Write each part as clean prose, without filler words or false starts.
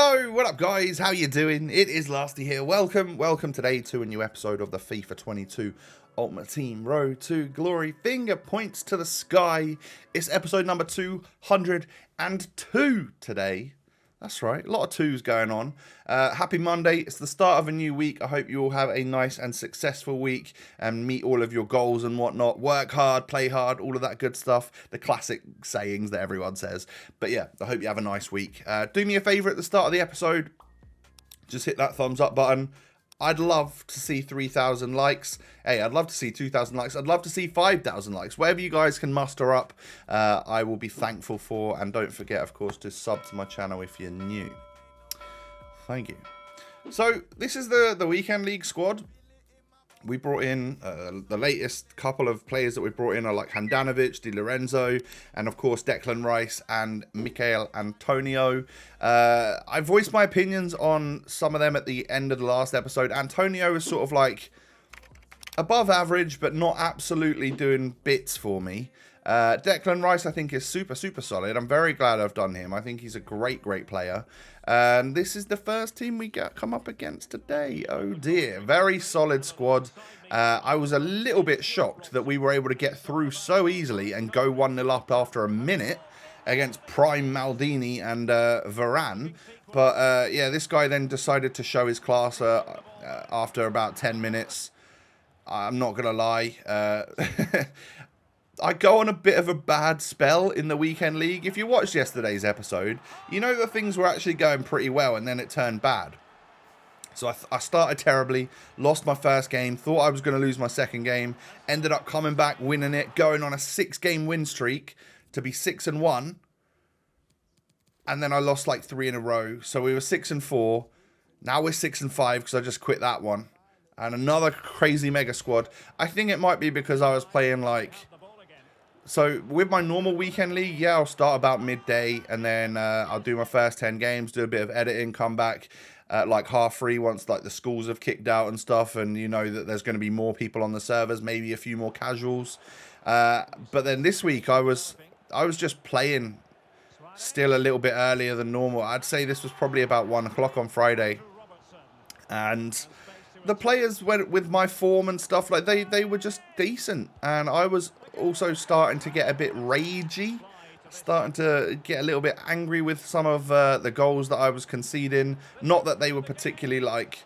Hello, what up guys? How you doing? It is Lasty here. Welcome today to a new episode of the FIFA 22 Ultimate Team Road to Glory. Finger points to the sky. It's episode number 202 today. That's right, a lot of twos going on. Happy Monday, it's the start of a new week. I hope you all have a nice and successful week and meet all of your goals and whatnot. Work hard, play hard, all of that good stuff. The classic sayings that everyone says. But yeah, I hope you have a nice week. Do me a favour at the start of the episode. Just hit that thumbs up button. I'd love to see 3,000 likes. Hey, I'd love to see 2,000 likes. I'd love to see 5,000 likes. Whatever you guys can muster up, I will be thankful for. And don't forget, of course, to sub to my channel if you're new. Thank you. So, this is the Weekend League squad. We brought in the latest couple of players that we brought in are like Handanovic, Di Lorenzo, and of course Declan Rice and Michail Antonio. I voiced my opinions on some of them at the end of the last episode. Antonio is sort of like above average, but not absolutely doing bits for me. Declan Rice, I think, is super solid. I'm very glad I've done him. I think he's a great player. And this is the first team we come up against today. Oh dear. Very solid squad. I was a little bit shocked that we were able to get through so easily and go 1-0 up after a minute against Prime Maldini and Varane. But yeah, this guy then decided to show his class after about 10 minutes. I'm not going to lie. I go on a bit of a bad spell in the Weekend League. If you watched yesterday's episode, you know that things were actually going pretty well and then it turned bad. So I started terribly, lost my first game, thought I was going to lose my second game, ended up coming back, winning it, going on a 6-game win streak to be 6-1. And then I lost like 3 in a row. So we were 6-4. Now we're 6-5 because I just quit that one. And another crazy mega squad. I think it might be because I was playing like... So, with my normal Weekend League, yeah, I'll start about midday, and then I'll do my first 10 games, do a bit of editing, come back at like 3:30 once like the schools have kicked out and stuff, and you know that there's going to be more people on the servers, maybe a few more casuals. But then this week, I was just playing still a little bit earlier than normal. I'd say this was probably about 1 o'clock on Friday. And... the players went with my form and stuff, like they were just decent, and I was also starting to get a bit ragey, starting to get a little bit angry with some of the goals that I was conceding. Not that they were particularly like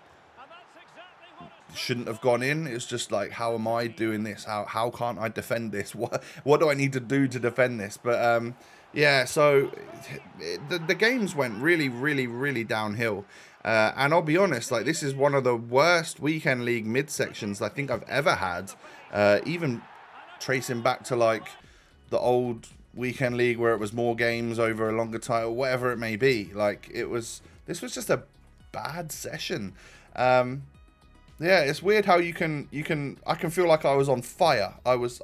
shouldn't have gone in. It's just like, how am I doing this? How can't I defend this? What do I need to do to defend this? But yeah, so the games went really downhill. And I'll be honest, like this is one of the worst Weekend League midsections I think I've ever had. Even tracing back to like the old Weekend League where it was more games over a longer time, or whatever it may be. Like this was just a bad session. Yeah, it's weird how I can feel like I was on fire. I was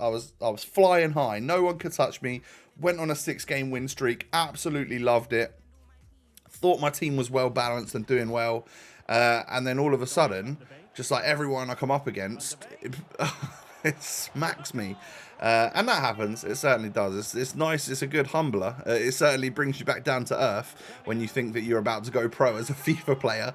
flying high. No one could touch me. Went on a 6-game win streak. Absolutely loved it. Thought my team was well balanced and doing well, and then all of a sudden, just like everyone I come up against, it smacks me, and that happens. It certainly does. It's nice. It's a good humbler. It certainly brings you back down to earth when you think that you're about to go pro as a FIFA player.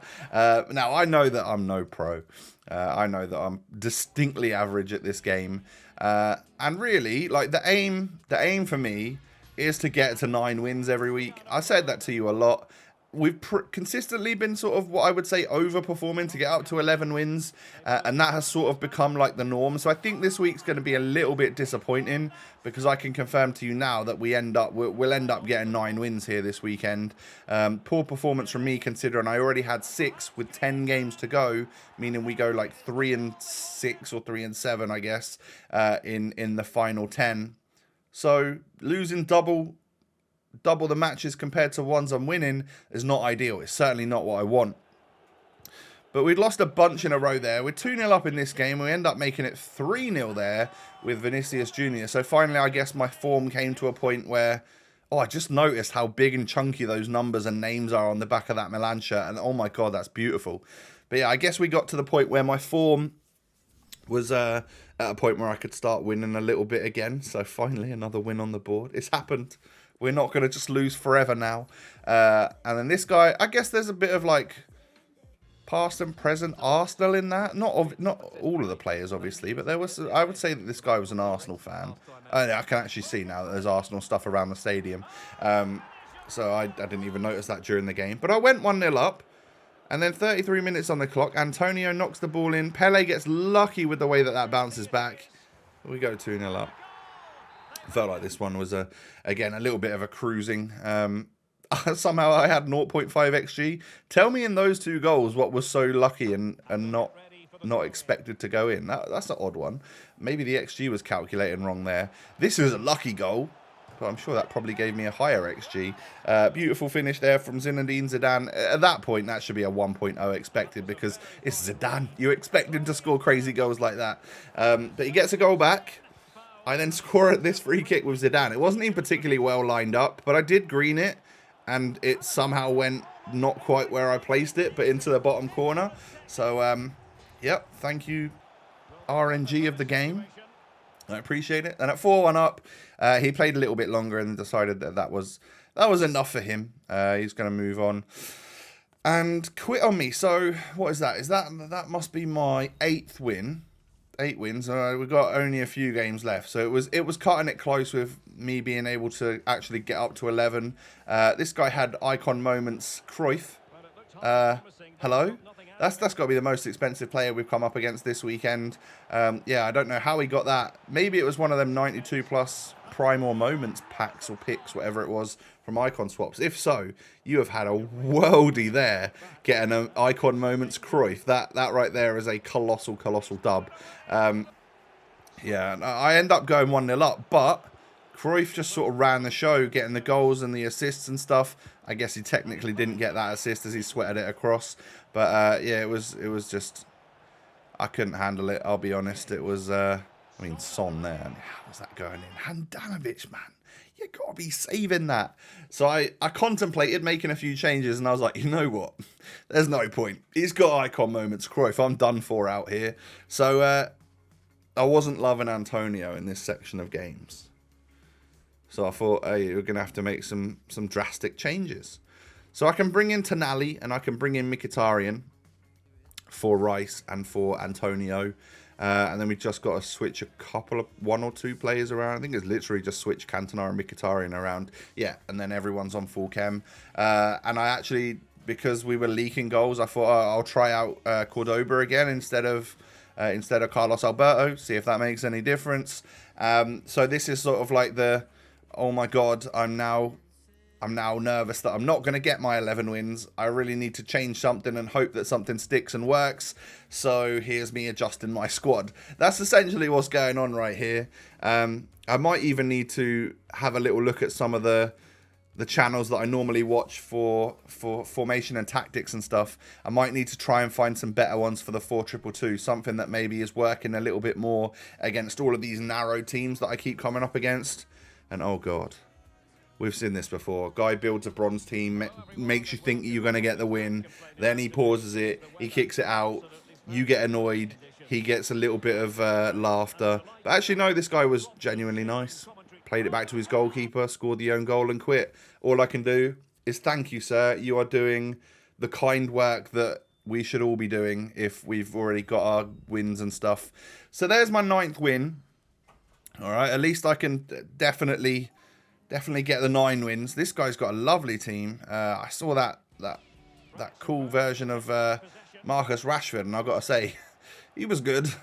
Now I know that I'm no pro. I know that I'm distinctly average at this game, and really, like the aim for me is to get to 9 wins every week. I said that to you a lot. We've consistently been sort of what I would say overperforming to get up to 11 wins, and that has sort of become like the norm. So I think this week's going to be a little bit disappointing, because I can confirm to you now that we'll end up getting 9 wins here this weekend. Poor performance from me, considering I already had 6 with 10 games to go, meaning we go like 3-6 or 3-7, I guess, in the final 10. So losing double the matches compared to ones I'm winning is not ideal. It's certainly not what I want. But we'd lost a bunch in a row there. We're 2-0 up in this game. We end up making it 3-0 there with Vinicius Jr. So finally, I guess my form came to a point where, I just noticed how big and chunky those numbers and names are on the back of that Milan shirt. And oh my God, that's beautiful. But yeah, I guess we got to the point where my form was at a point where I could start winning a little bit again. So finally, another win on the board. It's happened. We're not going to just lose forever now. And then this guy, I guess there's a bit of like past and present Arsenal in that. Not all of the players, obviously, but there was. I would say that this guy was an Arsenal fan. I can actually see now that there's Arsenal stuff around the stadium. So I didn't even notice that during the game. But I went 1-0 up. And then 33 minutes on the clock. Antonio knocks the ball in. Pele gets lucky with the way that bounces back. We go 2-0 up. Felt like this one was, again, a little bit of a cruising. Somehow I had 0.5 XG. Tell me in those two goals what was so lucky and not expected to go in. That's an odd one. Maybe the XG was calculating wrong there. This is a lucky goal. But I'm sure that probably gave me a higher XG. Beautiful finish there from Zinedine Zidane. At that point, that should be a 1.0 expected because it's Zidane. You expect him to score crazy goals like that. But he gets a goal back. I then score at this free kick with Zidane. It wasn't even particularly well lined up, but I did green it. And it somehow went not quite where I placed it, but into the bottom corner. So, yep, thank you, RNG of the game. I appreciate it. And at 4-1 up, he played a little bit longer and decided that was enough for him. He's going to move on and quit on me. So what is that? That must be my 8th win. 8 wins. We've got only a few games left, so it was cutting it close with me being able to actually get up to 11. This guy had icon moments. Cruyff. Hello. That's got to be the most expensive player we've come up against this weekend. Yeah, I don't know how he got that. Maybe it was one of them 92 plus prime or moments packs or picks, whatever it was, from icon swaps. If so, you have had a worldie there getting an icon moments Cruyff. That right there is a colossal dub. Yeah, I end up going 1-0 up, but Cruyff just sort of ran the show, getting the goals and the assists and stuff. I guess he technically didn't get that assist as he sweated it across. But yeah, it was just, I couldn't handle it, I'll be honest. It was, I mean, Son there. How was that going in? Handanovic, man. You got to be saving that. So I contemplated making a few changes and I was like, you know what? There's no point. He's got icon moments, Cruyff. I'm done for out here. So I wasn't loving Antonio in this section of games. So I thought, hey, we're going to have to make some drastic changes. So I can bring in Tonali and I can bring in Mkhitaryan for Rice and for Antonio. And then we just got to switch one or two players around. I think it's literally just switch Cantona and Mkhitaryan around. Yeah, and then everyone's on full chem. And I actually, because we were leaking goals, I thought I'll try out Cordoba again instead of Carlos Alberto. See if that makes any difference. So this is sort of like the, oh my God, I'm now nervous that I'm not going to get my 11 wins. I really need to change something and hope that something sticks and works. So here's me adjusting my squad. That's essentially what's going on right here. I might even need to have a little look at some of the channels that I normally watch for formation and tactics and stuff. I might need to try and find some better ones for the 4-2-2. Something that maybe is working a little bit more against all of these narrow teams that I keep coming up against. And oh God, we've seen this before. Guy builds a bronze team, makes you think you're going to get the win. Then he pauses it. He kicks it out. You get annoyed. He gets a little bit of laughter. But actually, no, this guy was genuinely nice. Played it back to his goalkeeper, scored the own goal and quit. All I can do is thank you, sir. You are doing the kind work that we should all be doing if we've already got our wins and stuff. So there's my 9th win. All right, at least I can definitely get the 9 wins. This guy's got a lovely team. I saw that cool version of Marcus Rashford, and I've got to say, he was good.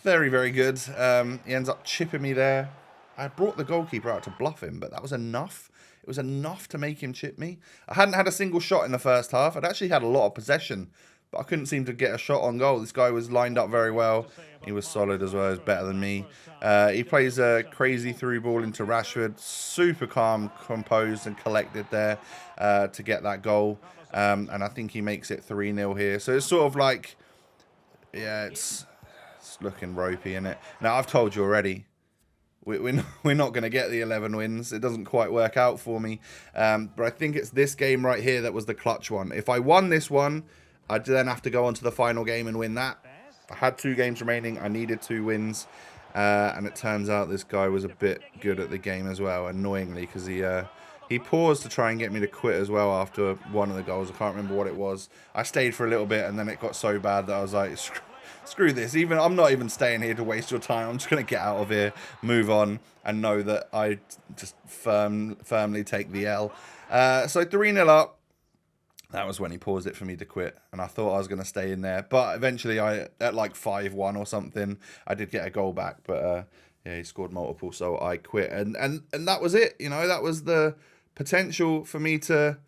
Very, very good. He ends up chipping me there. I brought the goalkeeper out to bluff him, but that was enough. It was enough to make him chip me. I hadn't had a single shot in the first half. I'd actually had a lot of possession, but I couldn't seem to get a shot on goal. This guy was lined up very well. He was solid as well. He was better than me. He plays a crazy through ball into Rashford. Super calm, composed and collected there to get that goal. And I think he makes it 3-0 here. So it's sort of like, yeah, it's looking ropey, isn't it? Now, I've told you already, we're not going to get the 11 wins. It doesn't quite work out for me. But I think it's this game right here that was the clutch one. If I won this one, I'd then have to go on to the final game and win that. I had 2 games remaining. I needed 2 wins. And it turns out this guy was a bit good at the game as well, annoyingly, because he He paused to try and get me to quit as well after one of the goals. I can't remember what it was. I stayed for a little bit and then it got so bad that I was like, screw this. I'm not even staying here to waste your time. I'm just going to get out of here, move on, and know that I just firmly take the L. So 3-0 up. That was when he paused it for me to quit, and I thought I was going to stay in there. But eventually, at like 5-1 or something, I did get a goal back. But yeah, he scored multiple, so I quit. And that was it. You know, that was the potential for me to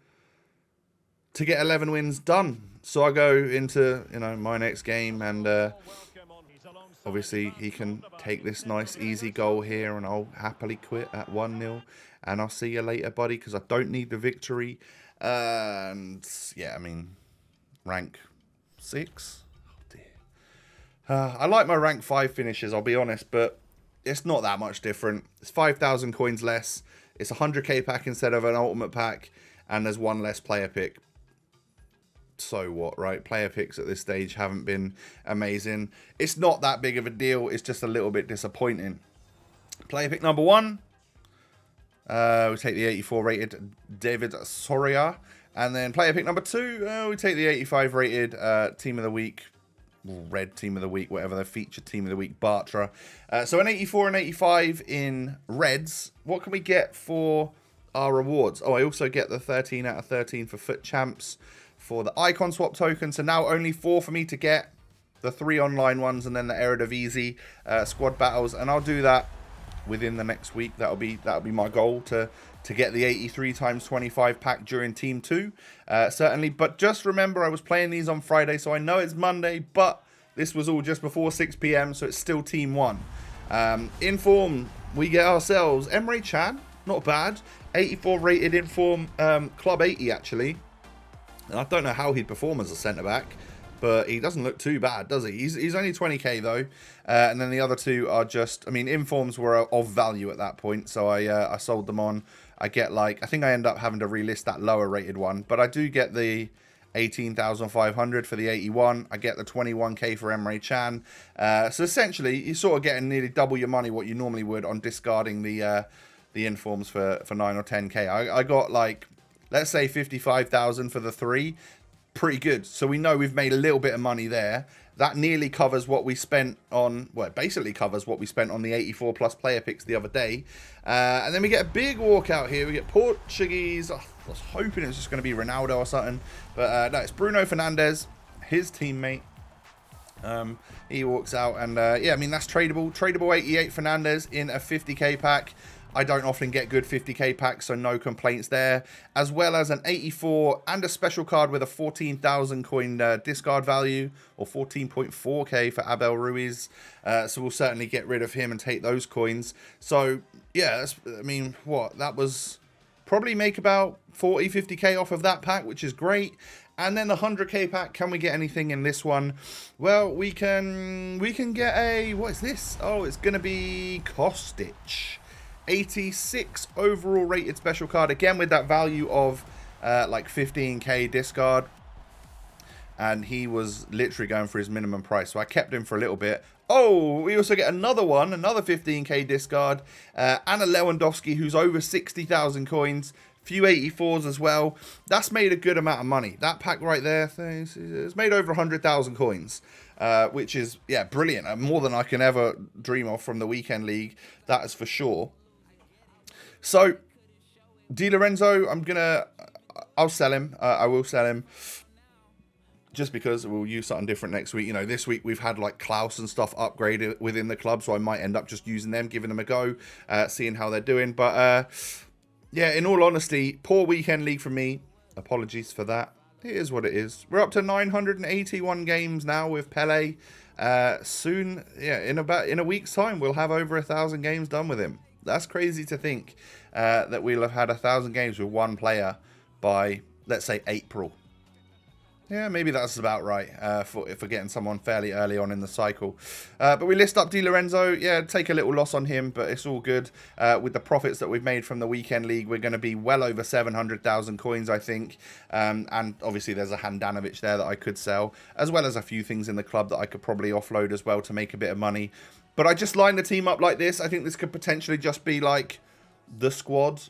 get 11 wins done. So I go into, you know, my next game, and obviously he can take this nice easy goal here, and I'll happily quit at 1-0. And I'll see you later, buddy, because I don't need the victory. And yeah, I mean, rank 6. Oh dear. I like my rank 5 finishes, I'll be honest, but it's not that much different. It's 5,000 coins less. It's a 100k pack instead of an ultimate pack, and there's one less player pick. So what, right? Player picks at this stage haven't been amazing. It's not that big of a deal. It's just a little bit disappointing. Player pick number 1. We take the 84 rated David Soria. And then player pick number 2, we take the 85 rated Team of the Week, Red Team of the Week, whatever the featured Team of the Week, Bartra. So an 84 and 85 in Reds. What can we get for our rewards? Oh, I also get the 13 out of 13 for Foot Champs for the Icon Swap token. So now only 4 for me to get. The 3 online ones and then the Eredivisie squad battles. And I'll do that within the next week. That'll be my goal to get the 83 times 25 pack during Team 2, certainly. But just remember, I was playing these on Friday, so I know it's Monday, but this was all just before 6 p.m, so it's still Team 1. In form, we get ourselves Emre Can, not bad, 84 rated in form, Club 80 actually. And I don't know how he'd perform as a centre back, but he doesn't look too bad, does he? He's only 20k though. And then the other 2 are just, I mean, informs were of value at that point, so I sold them on. I get like, I think I end up having to relist that lower rated one, but I do get the 18,500 for the 81. I get the 21k for Emre Can. So essentially, you're sort of getting nearly double your money what you normally would on discarding the informs for 9 or 10k. I got like, let's say 55,000 for the 3. Pretty good. So we know we've made a little bit of money there. That nearly covers what we spent on, well, it basically covers what we spent on the 84 plus player picks the other day. And then we get a big walkout here. We get Portuguese. I was hoping it was just going to be Ronaldo or something. But no, it's Bruno Fernandes, his teammate. He walks out and yeah, I mean, that's tradable. Tradable 88 Fernandes in a 50k pack. I don't often get good 50k packs, so no complaints there. As well as an 84 and a special card with a 14,000 coin discard value, or 14.4k for Abel Ruiz. So we'll certainly get rid of him and take those coins. So yeah, I mean, what? That was probably make about 40, 50k off of that pack, which is great. And then the 100k pack, can we get anything in this one? Well, we can get a, what is this? Oh, it's going to be Kostic. 86 overall rated special card, again with that value of like 15k discard, and he was literally going for his minimum price, so I kept him for a little bit. Oh, we also get another one, another 15k discard, and a Lewandowski who's over 60,000 coins, few 84s as well. That's made a good amount of money. That pack right there, it's made over 100,000 coins, which is, yeah, brilliant. More than I can ever dream of from the weekend league, that is for sure. So, Di Lorenzo, I'll sell him. I will sell him. Just because we'll use something different next week. You know, this week we've had like Klaus and stuff upgraded within the club, so I might end up just using them, giving them a go, seeing how they're doing. But, yeah, in all honesty, poor weekend league for me. Apologies for that. It is what it is. We're up to 981 games now with Pele. Soon, yeah, in a week's time, we'll have over 1,000 games done with him. That's crazy to think that we'll have had 1,000 games with one player by, let's say, April. Yeah, maybe that's about right for getting someone fairly early on in the cycle. But we list up Di Lorenzo. Yeah, take a little loss on him, but it's all good. With the profits that we've made from the weekend league, we're going to be well over 700,000 coins, I think. And obviously there's a Handanovic there that I could sell, as well as a few things in the club that I could probably offload as well to make a bit of money. But I just lined the team up like this. I think this could potentially just be like the squad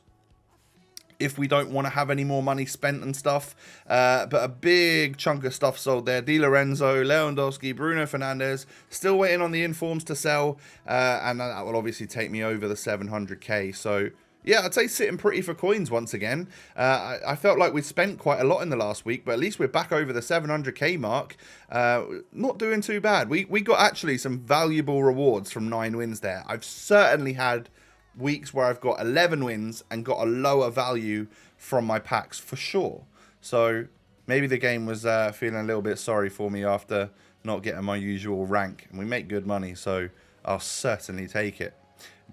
if we don't want to have any more money spent and stuff. But a big chunk of stuff sold there. Di Lorenzo, Lewandowski, Bruno Fernandes, still waiting on the informs to sell. And that will obviously take me over the 700k. So yeah, I'd say sitting pretty for coins once again. I felt like we spent quite a lot in the last week, but at least we're back over the 700k mark. Not doing too bad. We got actually some valuable rewards from 9 wins there. I've certainly had weeks where I've got 11 wins and got a lower value from my packs for sure. So maybe the game was feeling a little bit sorry for me after not getting my usual rank. And we make good money, so I'll certainly take it.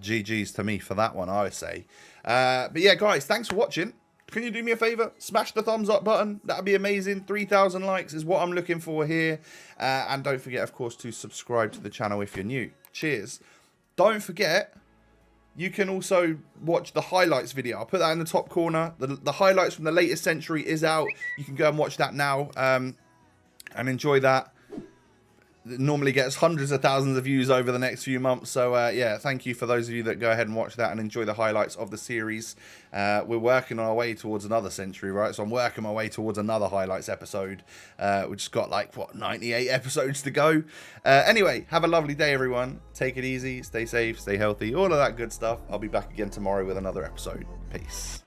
GG's to me for that one, I would say. But yeah, guys, thanks for watching. Can you do me a favor? Smash the thumbs up button. That'd be amazing. 3,000 likes is what I'm looking for here. And don't forget, of course, to subscribe to the channel if you're new. Cheers. Don't forget, you can also watch the highlights video. I'll put that in the top corner. The highlights from the latest century is out. You can go and watch that now and enjoy that. It normally gets hundreds of thousands of views over the next few months. So, yeah, thank you for those of you that go ahead and watch that and enjoy the highlights of the series. We're working our way towards another century, right? So I'm working my way towards another highlights episode. We've just got, like, what, 98 episodes to go. Anyway, have a lovely day, everyone. Take it easy. Stay safe. Stay healthy. All of that good stuff. I'll be back again tomorrow with another episode. Peace.